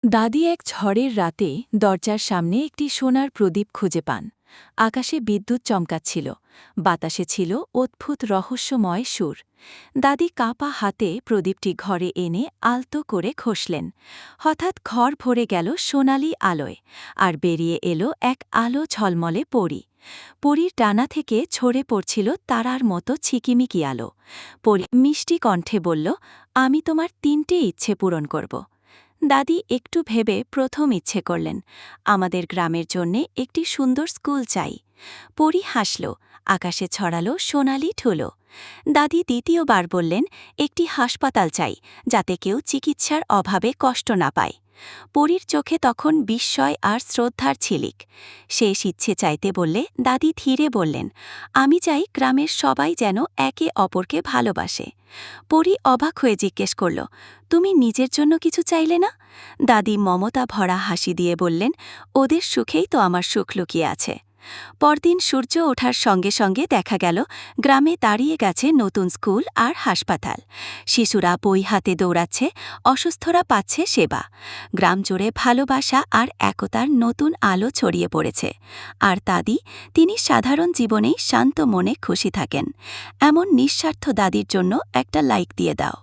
দাদি এক ঝড়ের রাতে দরজার সামনে একটি সোনার প্রদীপ খুঁজে পান। আকাশে বিদ্যুৎ চমকাচ্ছিল, বাতাসে ছিল অদ্ভুত রহস্যময় সুর। দাদি কাপা হাতে প্রদীপটি ঘরে এনে আলতো করে ঘষলেন। হঠাৎ ঘর ভরে গেল সোনালি আলোয়, আর বেরিয়ে এলো এক আলো ঝলমলে পরী। পরীর ডানা থেকে ছড়ে পড়ছিল তারার মতো ছিকিমিকি আলো। পরী মিষ্টি কণ্ঠে বলল, আমি তোমার ৩টে ইচ্ছে পূরণ করব। দাদি একটু ভেবে প্রথম ইচ্ছে করলেন, আমাদের গ্রামের জন্যে একটি সুন্দর স্কুল চাই। পরী হাসল, আকাশে ছড়ালো সোনালি ঠুলো। দাদি দ্বিতীয়বার বললেন, একটি হাসপাতাল চাই, যাতে কেউ চিকিৎসার অভাবে কষ্ট না পায়। পরীর চোখে তখন বিস্ময় আর শ্রদ্ধার ঝিলিক। শেষ ইচ্ছে চাইতে বললে দাদি ধীরে বললেন, আমি চাই গ্রামের সবাই যেন একে অপরকে ভালোবাসে। পরী অবাক হয়ে জিজ্ঞেস করল, তুমি নিজের জন্য কিছু চাইলে না? দাদি মমতা ভরা হাসি দিয়ে বললেন, ওদের সুখেই তো আমার সুখ লুকিয়ে আছে। পরদিন সূর্য ওঠার সঙ্গে সঙ্গে দেখা গেল গ্রামে দাঁড়িয়ে গেছে নতুন স্কুল আর হাসপাতাল। শিশুরা বই হাতে দৌড়াচ্ছে, অসুস্থরা পাচ্ছে সেবা। গ্রাম জুড়ে ভালোবাসা আর একতার নতুন আলো ছড়িয়ে পড়েছে। আর দাদি, তিনি সাধারণ জীবনেই শান্ত মনে খুশি থাকেন। এমন নিঃস্বার্থ দাদির জন্য একটা লাইক দিয়ে দাও।